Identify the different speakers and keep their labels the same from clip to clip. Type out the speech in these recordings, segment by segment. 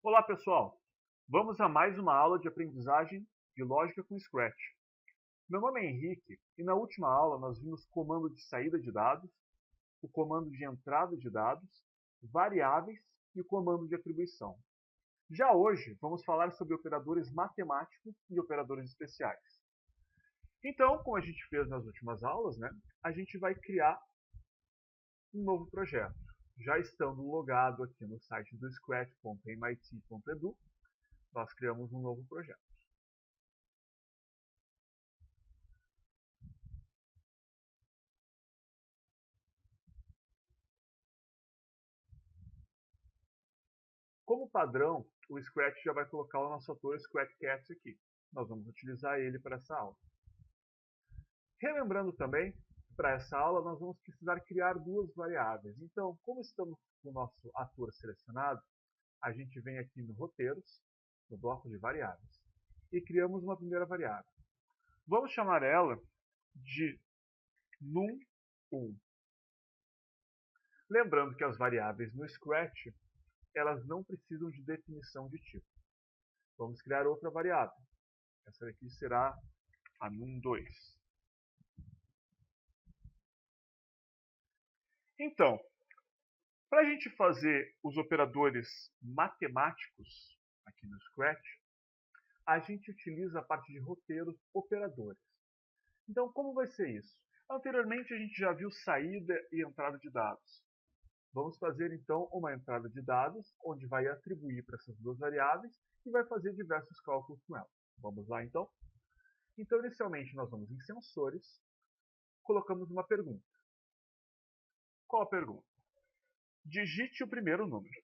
Speaker 1: Olá pessoal, vamos a mais uma aula de aprendizagem de lógica com Scratch. Meu nome é Henrique e na última aula nós vimos o comando de saída de dados, o comando de entrada de dados, variáveis e o comando de atribuição. Já hoje vamos falar sobre operadores matemáticos e operadores especiais. Então, como a gente fez nas últimas aulas, a gente vai criar um novo projeto. Já estando logado aqui no site do scratch.mit.edu, nós criamos um novo projeto. Como padrão, o Scratch já vai colocar o nosso ator ScratchCats aqui. Nós vamos utilizar ele para essa aula. Relembrando também, para essa aula nós vamos precisar criar duas variáveis. Então, como estamos com o nosso ator selecionado, a gente vem aqui no Roteiros, no bloco de variáveis, e criamos uma primeira variável. Vamos chamar ela de num1. Lembrando que as variáveis no Scratch, elas não precisam de definição de tipo. Vamos criar outra variável. Essa daqui será a num2. Então, para a gente fazer os operadores matemáticos aqui no Scratch, a gente utiliza a parte de roteiros operadores. Então, como vai ser isso? Anteriormente, a gente já viu saída e entrada de dados. Vamos fazer, então, uma entrada de dados, onde vai atribuir para essas duas variáveis e vai fazer diversos cálculos com elas. Vamos lá, então? Então, inicialmente, nós vamos em sensores, colocamos uma pergunta. Qual a pergunta? Digite o primeiro número.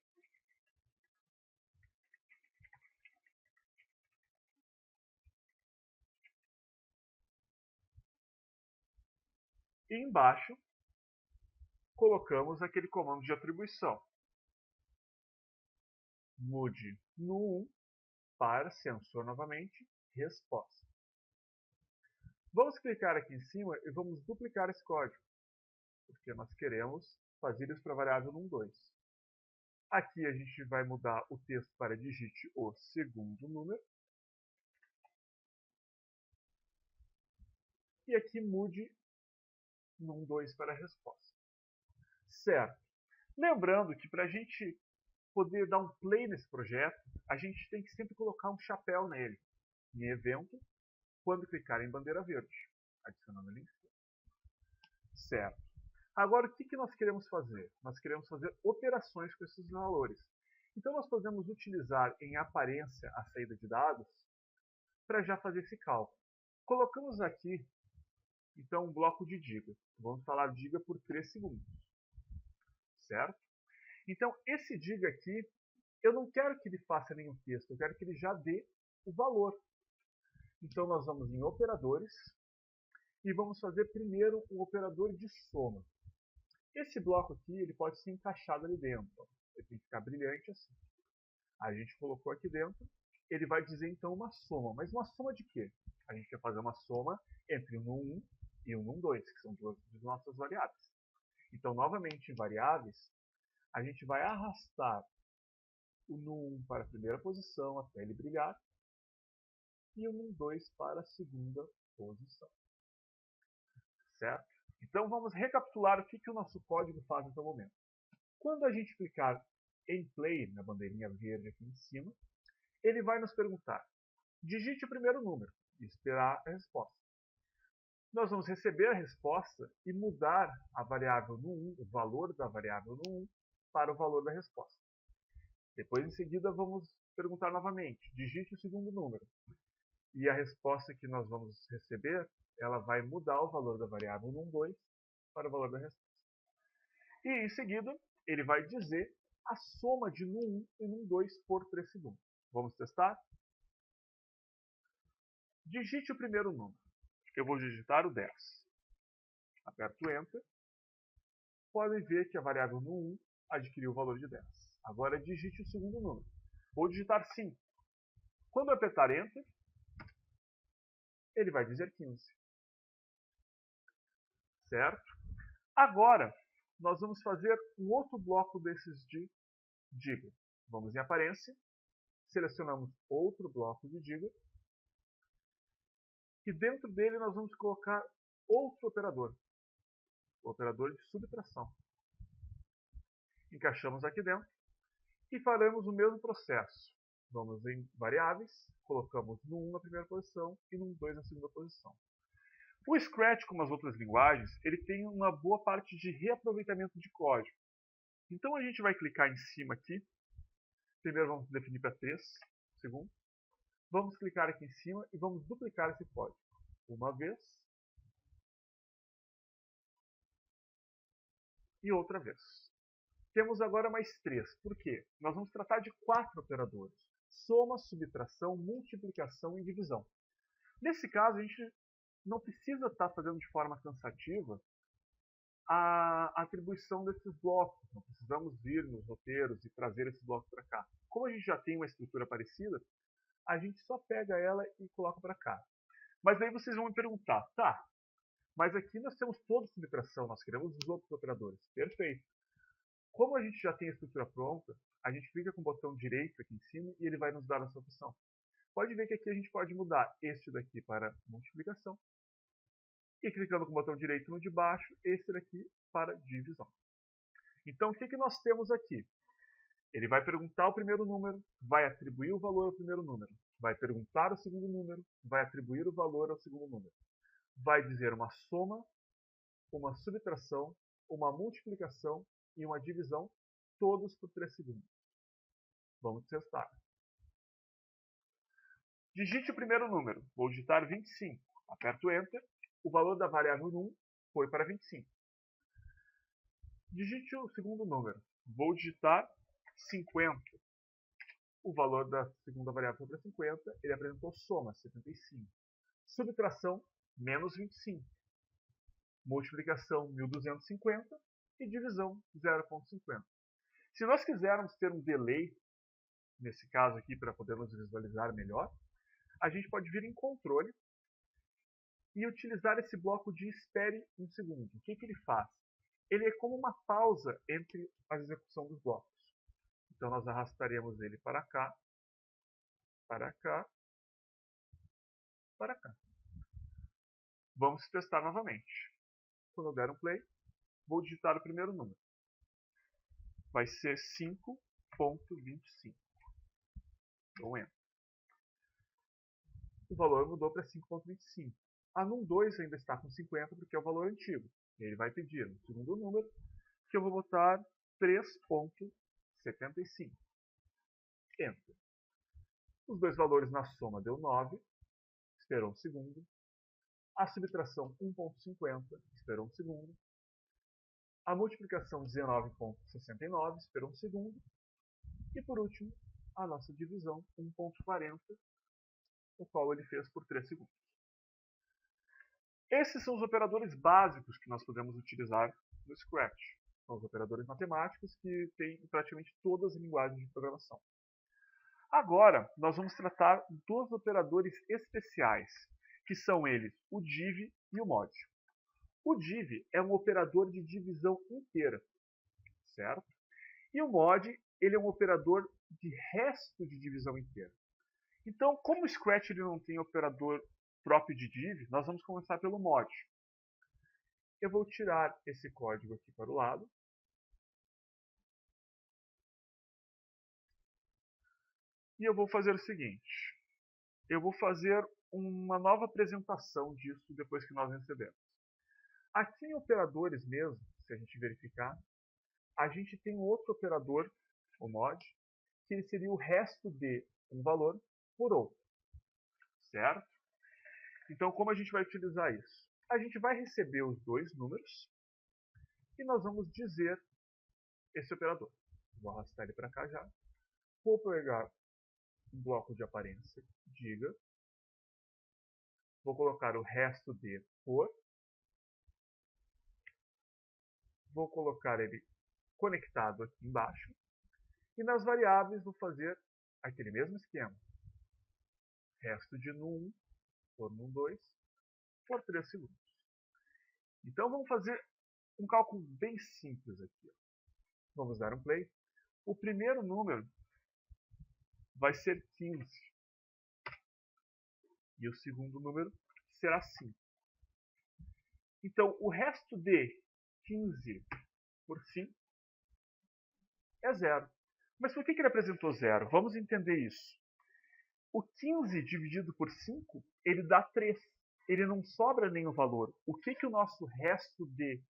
Speaker 1: E embaixo, colocamos aquele comando de atribuição. Mude no 1 para sensor novamente, resposta. Vamos clicar aqui em cima e vamos duplicar esse código, porque nós queremos fazer isso para a variável num2. Aqui a gente vai mudar o texto para digite o segundo número. E aqui mude num2 para a resposta. Certo. Lembrando que para a gente poder dar um play nesse projeto, a gente tem que sempre colocar um chapéu nele. Em evento, quando clicar em bandeira verde. Adicionando ali em cima. Certo. Agora, o que nós queremos fazer? Nós queremos fazer operações com esses valores. Então, nós podemos utilizar em aparência a saída de dados para já fazer esse cálculo. Colocamos aqui, então, um bloco de diga. Vamos falar diga por 3 segundos. Certo? Então, esse diga aqui, eu não quero que ele faça nenhum texto, eu quero que ele já dê o valor. Então, nós vamos em operadores e vamos fazer primeiro um operador de soma. Esse bloco aqui ele pode ser encaixado ali dentro. Ele tem que ficar brilhante assim. A gente colocou aqui dentro. Ele vai dizer então uma soma. Mas uma soma de quê? A gente quer fazer uma soma entre um num1 e um num2, que são duas de nossas variáveis. Então, novamente, em variáveis, a gente vai arrastar o num1 para a primeira posição até ele brilhar e o num2 para a segunda posição. Certo? Então, vamos recapitular o que o nosso código faz até o momento. Quando a gente clicar em Play, na bandeirinha verde aqui em cima, ele vai nos perguntar, digite o primeiro número e esperar a resposta. Nós vamos receber a resposta e mudar a variável num1, o valor da variável num1, para o valor da resposta. Depois, em seguida, vamos perguntar novamente, digite o segundo número. E a resposta que nós vamos receber, ela vai mudar o valor da variável num2 para o valor da resposta. E, em seguida, ele vai dizer a soma de num1 e num2 por 3 segundos. Vamos testar? Digite o primeiro número. Eu vou digitar o 10. Aperto Enter. Podem ver que a variável num1 adquiriu o valor de 10. Agora digite o segundo número. Vou digitar 5. Quando eu apertar Enter, ele vai dizer 15. Certo? Agora, nós vamos fazer um outro bloco desses de diga. Vamos em aparência Selecionamos outro bloco de diga. E dentro dele nós vamos colocar outro operador. O operador de subtração. Encaixamos aqui dentro. E faremos o mesmo processo. Vamos em variáveis, colocamos no 1 na primeira posição e no 2 na segunda posição. O Scratch, como as outras linguagens, ele tem uma boa parte de reaproveitamento de código. Então a gente vai clicar em cima aqui. Primeiro vamos definir para 3 segundos. Vamos clicar aqui em cima e vamos duplicar esse código. Uma vez. E outra vez. Temos agora mais 3. Por quê? Nós vamos tratar de 4 operadores. Soma, subtração, multiplicação e divisão. Nesse caso, a gente não precisa estar fazendo de forma cansativa a atribuição desses blocos. Não precisamos vir nos roteiros e trazer esses blocos para cá. Como a gente já tem uma estrutura parecida, a gente só pega ela e coloca para cá. Mas aí vocês vão me perguntar, tá, mas aqui nós temos toda a subtração, nós queremos os outros operadores. Perfeito. Como a gente já tem a estrutura pronta, a gente clica com o botão direito aqui em cima e ele vai nos dar essa opção. Pode ver que aqui a gente pode mudar este daqui para multiplicação. E clicando com o botão direito no de baixo, este daqui para divisão. Então, o que nós temos aqui? Ele vai perguntar o primeiro número, vai atribuir o valor ao primeiro número. Vai perguntar o segundo número, vai atribuir o valor ao segundo número. Vai dizer uma soma, uma subtração, uma multiplicação e uma divisão, todos por 3 segundos. Vamos testar. Digite o primeiro número. Vou digitar 25. Aperto Enter. O valor da variável 1 foi para 25. Digite o segundo número. Vou digitar 50. O valor da segunda variável foi para 50. Ele apresentou soma, 75. Subtração, menos 25. Multiplicação, 1250. E divisão, 0,50. Se nós quisermos ter um delay, nesse caso aqui, para podermos visualizar melhor, a gente pode vir em controle e utilizar esse bloco de espere um segundo. O que ele faz? Ele é como uma pausa entre a execução dos blocos. Então nós arrastaremos ele para cá, para cá, para cá. Vamos testar novamente. Quando eu der um play, vou digitar o primeiro número. Vai ser 5,25. Então entra. O valor mudou para 5,25. A NUM2 ainda está com 50 porque é o valor antigo. Ele vai pedir um segundo número, que eu vou botar 3,75. Enter. Os dois valores na soma deu 9. Esperou um segundo. A subtração 1,50. Esperou um segundo. A multiplicação 19,69. Esperou um segundo. E por último, a nossa divisão 1,40, o qual ele fez por 3 segundos. Esses são os operadores básicos que nós podemos utilizar no Scratch. São os operadores matemáticos que tem em praticamente todas as linguagens de programação. Agora, nós vamos tratar dos operadores especiais, que são eles o div e o mod. O div é um operador de divisão inteira, certo? E o mod, ele é um operador de resto de divisão inteira. Então, como o Scratch ele não tem operador próprio de div, nós vamos começar pelo mod. Eu vou tirar esse código aqui para o lado. E eu vou fazer o seguinte. Eu vou fazer uma nova apresentação disso depois que nós recebemos. Aqui em operadores mesmo, se a gente verificar, a gente tem um outro operador, o mod, que ele seria o resto de um valor por outro. Certo? Então, como a gente vai utilizar isso? A gente vai receber os dois números e nós vamos dizer esse operador. Vou arrastar ele para cá já. Vou pegar um bloco de aparência, diga. Vou colocar o resto de por. Vou colocar ele conectado aqui embaixo. E nas variáveis vou fazer aquele mesmo esquema. Resto de num1 por num2 por 3 segundos. Então vamos fazer um cálculo bem simples aqui. Vamos dar um play. O primeiro número vai ser 15. E o segundo número será 5. Então, o resto de 15 por 5 é 0. Mas por que ele apresentou 0? Vamos entender isso. O 15 dividido por 5, ele dá 3. Ele não sobra nenhum valor. O que o nosso resto de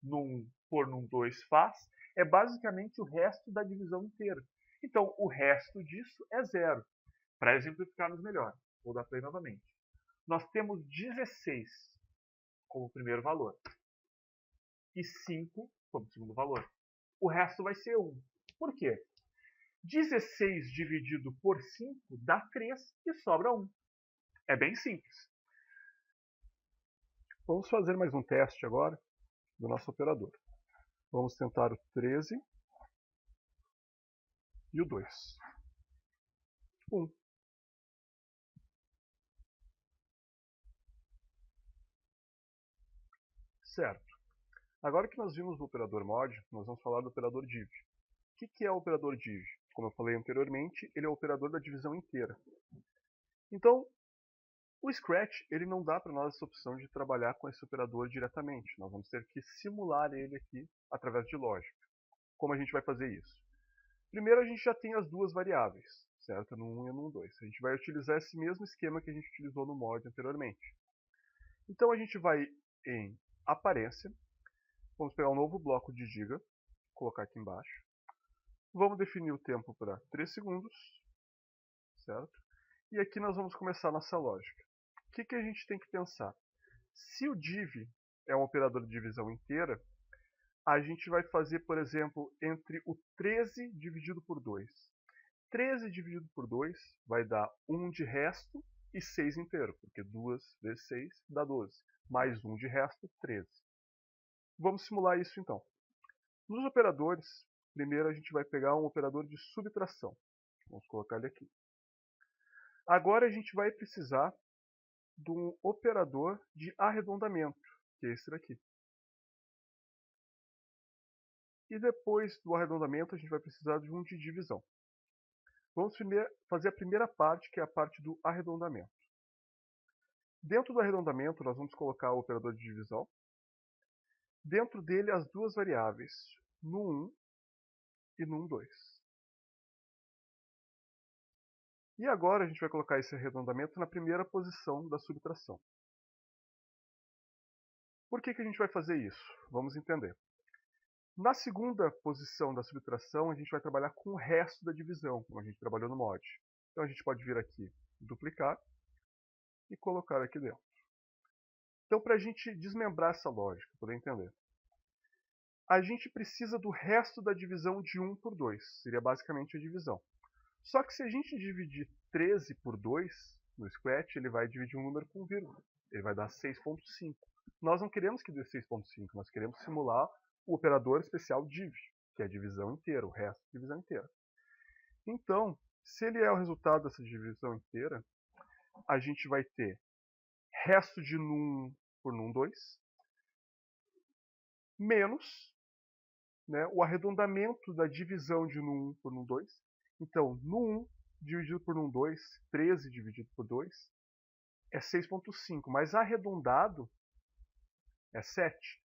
Speaker 1: num por num 2 faz? É basicamente o resto da divisão inteira. Então, o resto disso é 0. Para exemplificarmos melhor, vou dar play novamente. Nós temos 16 como primeiro valor e 5 como segundo valor. O resto vai ser 1. Por quê? 16 dividido por 5 dá 3 e sobra 1. É bem simples.
Speaker 2: Vamos fazer mais um teste agora do nosso operador. Vamos tentar o 13 e o 2. 1. Certo. Agora que nós vimos o operador mod, nós vamos falar do operador div. O que é o operador div? Como eu falei anteriormente, ele é o operador da divisão inteira. Então, o Scratch ele não dá para nós essa opção de trabalhar com esse operador diretamente. Nós vamos ter que simular ele aqui através de lógica. Como a gente vai fazer isso? Primeiro a gente já tem as duas variáveis, certo? No 1 e no 2. A gente vai utilizar esse mesmo esquema que a gente utilizou no mod anteriormente. Então a gente vai em aparência, vamos pegar um novo bloco de giga, colocar aqui embaixo. Vamos definir o tempo para 3 segundos, certo? E aqui nós vamos começar a nossa lógica. O que a gente tem que pensar? Se o div é um operador de divisão inteira, a gente vai fazer, por exemplo, entre o 13 dividido por 2. 13 dividido por 2 vai dar 1 de resto e 6 inteiro, porque 2 vezes 6 dá 12. Mais 1 de resto, 13. Vamos simular isso então. Nos operadores, primeiro a gente vai pegar um operador de subtração. Vamos colocar ele aqui. Agora a gente vai precisar de um operador de arredondamento, que é esse daqui. E depois do arredondamento a gente vai precisar de um de divisão. Vamos primeiro fazer a primeira parte, que é a parte do arredondamento. Dentro do arredondamento nós vamos colocar o operador de divisão. Dentro dele as duas variáveis, no 1 e no 2. E agora a gente vai colocar esse arredondamento na primeira posição da subtração. Por que a gente vai fazer isso? Vamos entender. Na segunda posição da subtração, a gente vai trabalhar com o resto da divisão, como a gente trabalhou no mod. Então a gente pode vir aqui, duplicar e colocar aqui dentro. Então, para a gente desmembrar essa lógica, poder entender, a gente precisa do resto da divisão de 1 por 2, seria basicamente a divisão. Só que se a gente dividir 13 por 2, no Scratch, ele vai dividir um número com vírgula. Ele vai dar 6.5. Nós não queremos que dê 6.5, nós queremos simular o operador especial div, que é a divisão inteira, o resto da divisão inteira. Então, se ele é o resultado dessa divisão inteira, a gente vai ter resto de num por num2, menos, né, o arredondamento da divisão de num por num2. Então, num1 dividido por num2, 13 dividido por 2, é 6.5, mas arredondado é 7.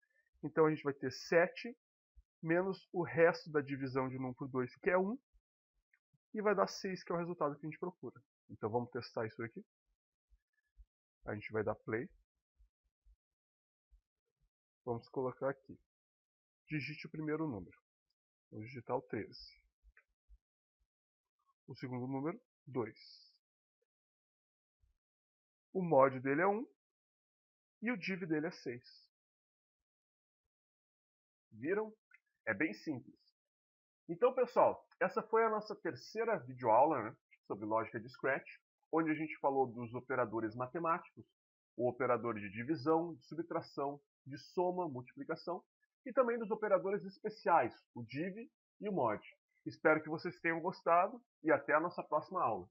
Speaker 2: Então a gente vai ter 7 menos o resto da divisão de 1 por 2, que é 1, e vai dar 6, que é o resultado que a gente procura. Então vamos testar isso aqui. A gente vai dar play. Vamos colocar aqui. Digite o primeiro número. Vamos digitar o 13. O segundo número, 2. O mod dele é 1 e o div dele é 6. Viram? É bem simples. Então, pessoal, essa foi a nossa terceira videoaula, né, sobre lógica de Scratch, onde a gente falou dos operadores matemáticos, o operador de divisão, de subtração, de soma, multiplicação, e também dos operadores especiais, o div e o mod. Espero que vocês tenham gostado e até a nossa próxima aula.